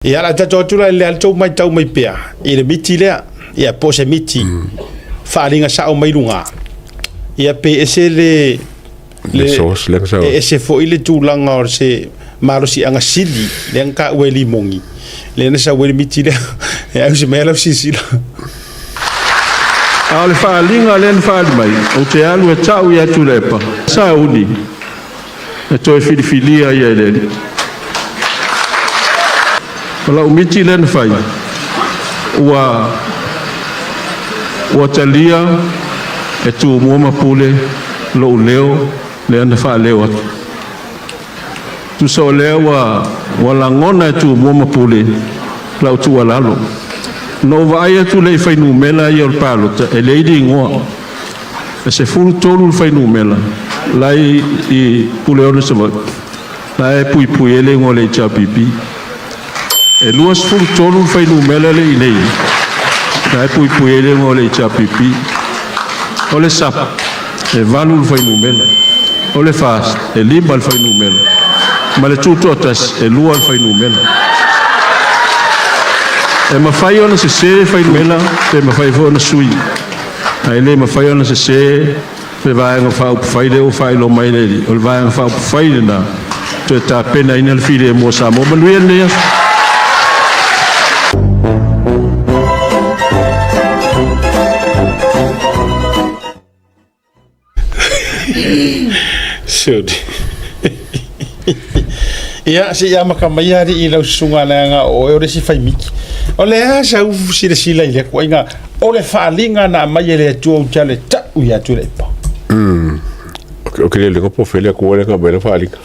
ia la tatotula le alto mai tau mai pea i le miti lea ia po se miti faalinga sao mai lunga ia pe ese le sos le sao ese fo ile tulanga or se malo si anga sili le anga weli mongi le na sa weli miti le ia se mela sisila ale faalinga le faali mai o te alu e tau ia tulepa sa uni e toi filifilia ia le Kalau umiti len fai wa talia tu mo mapule lo leo le anda fa leo tu so leo wa langona tu mo mapule la tu wala lo no vai tu le fai numela ia o palo e le di ngo se fu tolu fai numela lai I pule ono se lai pui ele ngo le chapipi e luas fulu tolu fai numela le nei dai pui ele mo le chapipi ole sap e valu fai numela ole fast e limba fai numela ma le tutotas e lua fai numela e ma fai ona se fai numela te ma fai fo na sui ai le ma fai ona se pe vai nga fai le o fai lo mai le o vai nga fai na te ta pena ina le file mo sa mo lui ne Should. Ia si ia makamai hari I lau sunga nga o e ore si fai miki. O le a sa ufu si le sila I le kua inga o le whaalinga na mai e le atua u tia le tau I atu le pa. O ke le linga po whelea kua le ka mai le whaalinga.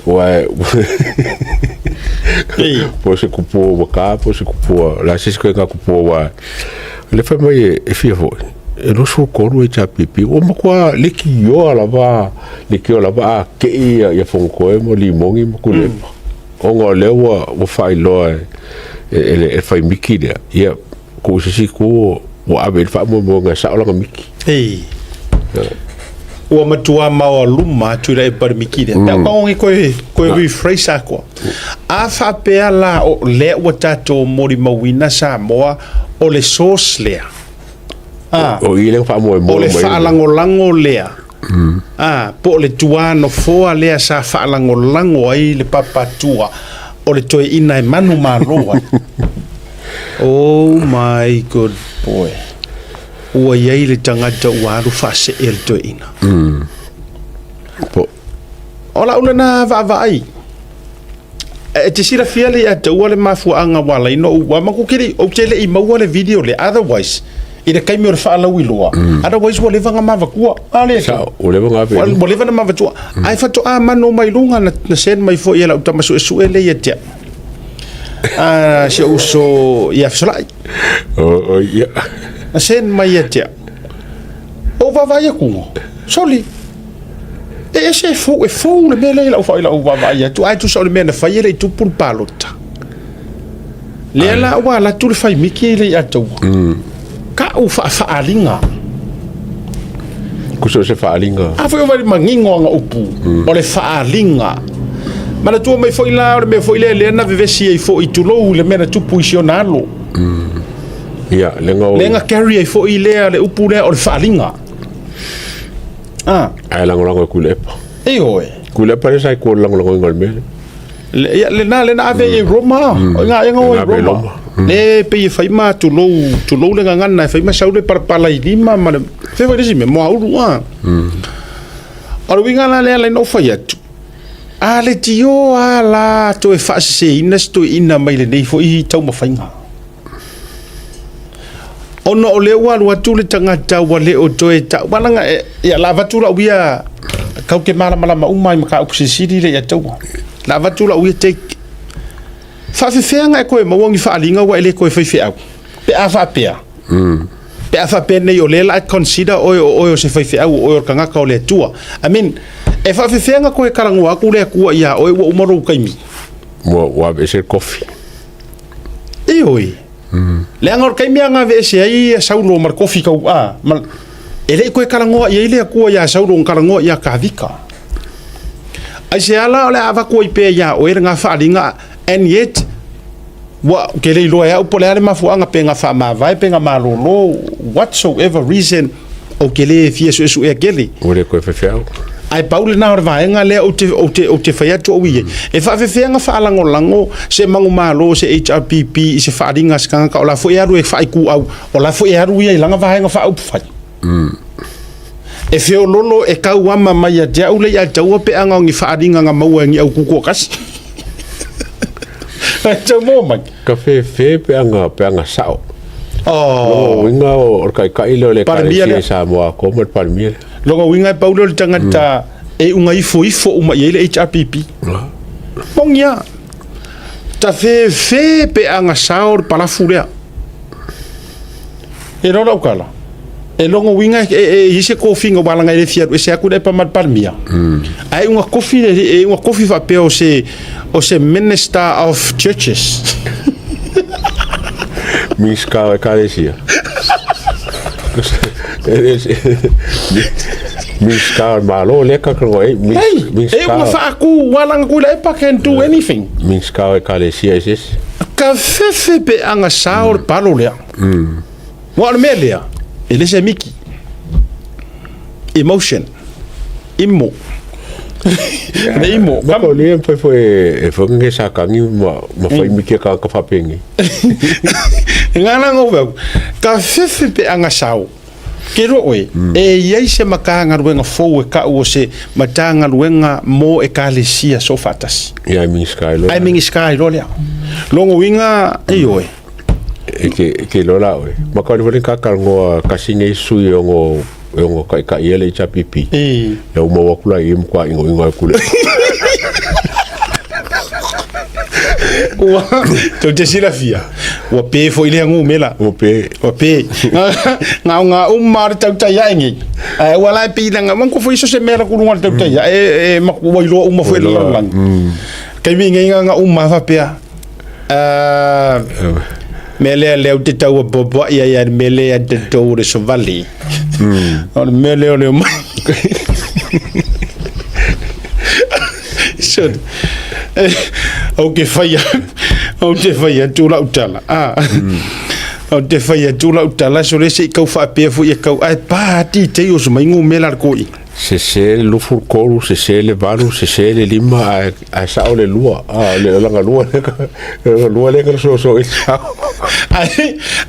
Wae. Po se kupua waka, po se kupua, la sisi koe nga kupua wae. Le whai mai e fia foi. E rosu koru e chapipi o makua liki yo alava liki yo alava ke ia fonko e mo limongi mo kulepa o ngo lewa o fai loa e fai miki dia ia ko sisi ko o ave fa mo nga sa ola miki ei o matua mau luma tu le par miki dia pa ko ko refresh ko a fa pe ala o le o tato mori mawina sa moa o le sauce le o ile fa mo o le faalangolango lea po le tuano foa lea sa faalangolango ai le papatua o le toe ina e manu maloa oh my good boy ua iai le tangata ua alu faase e le toe ina o la ulana vaavai e te sira fia le ata ua le mafuaanga wala ino ua makukiri o te le I maua le video le otherwise ida kai me fa la wiloa otherwise wo leva nga mavakua ale sa o leva nga pe wo leva na mavatua ai fa to a mano mai lunga na sen mai fo ia la utama su ele ia tia se uso ia fsai o ia na sen mai ia tia o va vai ku soli e se fo le mele la fa o va vai tu ai tu so le mele fa ia le tu pul palota le la wa la tu le fai miki le atu ka u faalinga kuso se faalinga a foi vai mangingo nga upu o le faalinga mana tu mai foi la me foi le na vivesi e foi tulo le mena tu puisionalo ia lenga carry e foi le upu le o le faalinga ai lango kulepa e oe kulepa le sai ko lango ngol mele le na ave e Roma nga Roma le pe fai ma tu lo le ngana fai ma saule para lima ma fe vai disi me mo aulu winga la le no fai atu ale tio ala to e fa se ina sto ina mai le nei fo I tau ma fainga ono o le wa lu atu le tangata wa le o to e ta balanga ya la vatura uia kau ke mala ma umai ma ka upsisidi le ya tau la vatura uia take fa fefenga e koe mawangi faalinga wa ele koe fefeau pe a fa pea pe a fa pe nei o lela consider o se fefeau o kanga ka o le tua I mean e fa fefenga koe karangu aku le ku ia o umaru kaimi wa be se coffee e oi le angor kaimi anga ve se ai saulo mar coffee ka mal ele koe karangu ia ile ku ia saulo karangu ia ka vika ai se ala ole ava koe pe ia o era nga faalinga and yet wa ke le lo ya po le ale mafuanga penga fa ma vai penga malolo whatsoever reason o ke le fie so e kele o le ko fefeo ai paule na va nga le o te fa to wi e fa nga fa lango se mangu malo se HRPP se fa dinga ska ka ola fo ya ru e fa ku au ola fo ya ru ye langa va nga fa up fa e feo lolo e ka wa mama ya ja ule ya jawa pe anga ngi fa dinga nga mau ngi au ku ko kas ta mo ma ka fe pe anga sao winga o kai lo le ka sa mo ko mo palmier longa winga paulo tangata e unga ifo uma ile HRPP mongia ta fe pe anga saur pala furia e no lo kala e longa winga e ise kofi ngo balanga ile fia e se akude pa mat palmia ai unga kofi fa pe o se minister of churches Miska Kalesia. Miska malo leka kroi. Miska. Fa aku walang ku lai pa can do anything. Miska Kalesia is. Ka fefe pe anga saur palo le. Wa melia. Ele se miki. Emotion. Immo. Ne imo ko le foi nge sa ka ni ma foi mi ke ka fa pengi ngana ngo ka fefe pe anga sao ke ro e ye se makanga ruenga fo e ka o se matanga ruenga mo e ka le sia so fatas ya mi sky lo le longo winga e yo ke lo la we ma ka le ka ka ngo ka singe su yo ngo ka ele cha pipi ya uma wakula im kwa ingo kule wa to te sila fia wa pe fo ile ngu mela o pe nga umar ta ya ngi ai wala pi nga man ko fo iso se mera ku ngol ta ya ma ko lo uma fo ile lang kai mi nga umma fa pe mele le te tau bobo ya mele ya te tau so valley on mele ole so okay faya tu la utala o te faya tu la utala so le se kau fa pe fu ye kau ai pa ti te yo so mai ngu mela ko i se le fur koru se le valu se le lima a sa o le lua le langa lua le so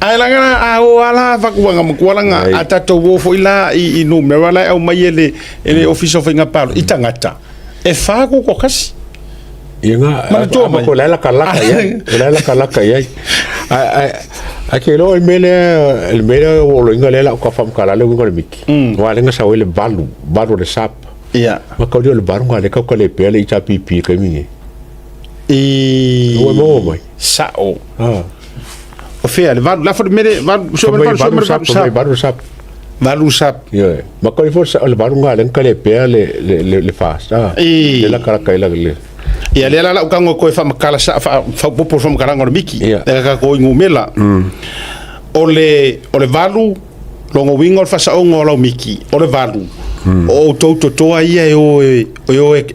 ai langa a o ala fa ku nga ata to wo fo ila i no me wala o mai ele office of nga palo itangata e fa ko kasi inga ma ko la kalaka ya a ke lo el mele o lo inga lela ko fam kala le ngol miki wala nga sa wele balu de sap ya ma ko le baru ngale ko le pele cha pipi ke mi o mo mai sa o fe le la fo mele balu sap ya ma ko fo le baru ngale ka le pele le fast le la kala kaila le ia le la ka ngo ko fa makala sa fa popo from karanga miki e ka ko ngumela ole valu longo wingo fa sa ngo lo miki ole valu o to ia o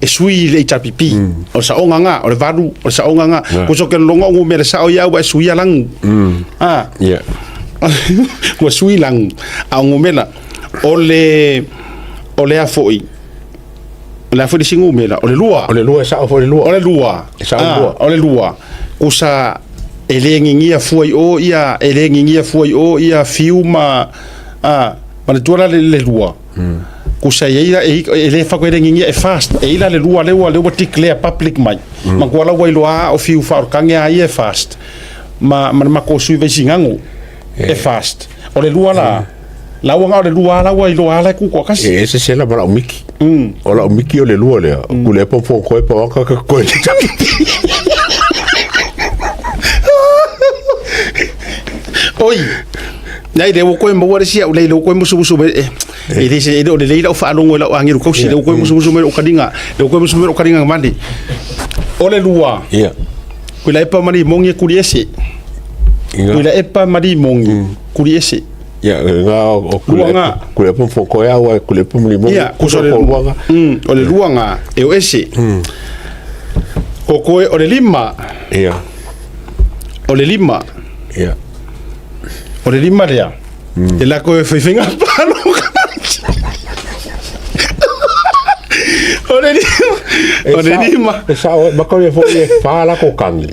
sui le chapipi o sa nga ole valu o sa nga ko so ke longo ngumela sa o ia wa sui lang ya wa sui lang a ngumela ole a foi la fo de singu mela o le lua sa o le lua kusa elengingia foi o ia fiuma ma le tua le lua kusa ia ele fa ko elengingia e fast e ila le lua le declare public mai ma ko la wai loa o fiu fa kangia ia fast ma ko sui ve singangu e fast o le lua la wanga le lua la wai loa la ku ko kasi ese se la mala miki o la miki o le lua le ku le pon ko e pa ka ko oi nei de ko mo wala sia o le ko mo subu e dise e le leila o fa longo la angiru ko si le ko mo subu o kadinga le ko mo subu o kadinga mandi o le lua ia ku la pa mari mongi ku ese ku la pa mari mongi ku ese ya nga o kule pon foko ya wa kule pon limo ku so le luanga o le luanga e o ese o ko o le lima ya o le lima ia o le lima lea e la ko fe finga palo o le lima e sa ma ko e fo e fala ko kangi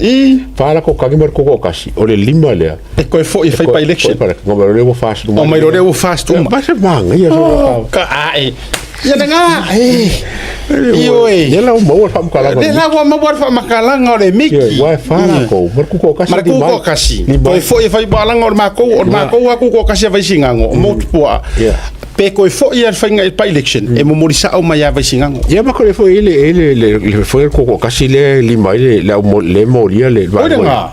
fala ko kangi mar ko kasi o le lima le e ko fo e fai pa election para ngo ma le fast o mai le fast ba se manga ia so ka ai ia nga io ia la mo fa makala le la wa mo fa makala ngore miki wa fala ko mar ko kasi mar ko kasi ko fo e fai bala ngor ma ko ko kasi vai singango mo tupua pe ko fo ia fainga pa election e mo morisa o mai vai singango ia ma ko le fo ele fo ko kasi le lima le mo ia le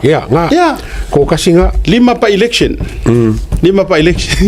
ia nga ko kasi nga lima pa election lima pa election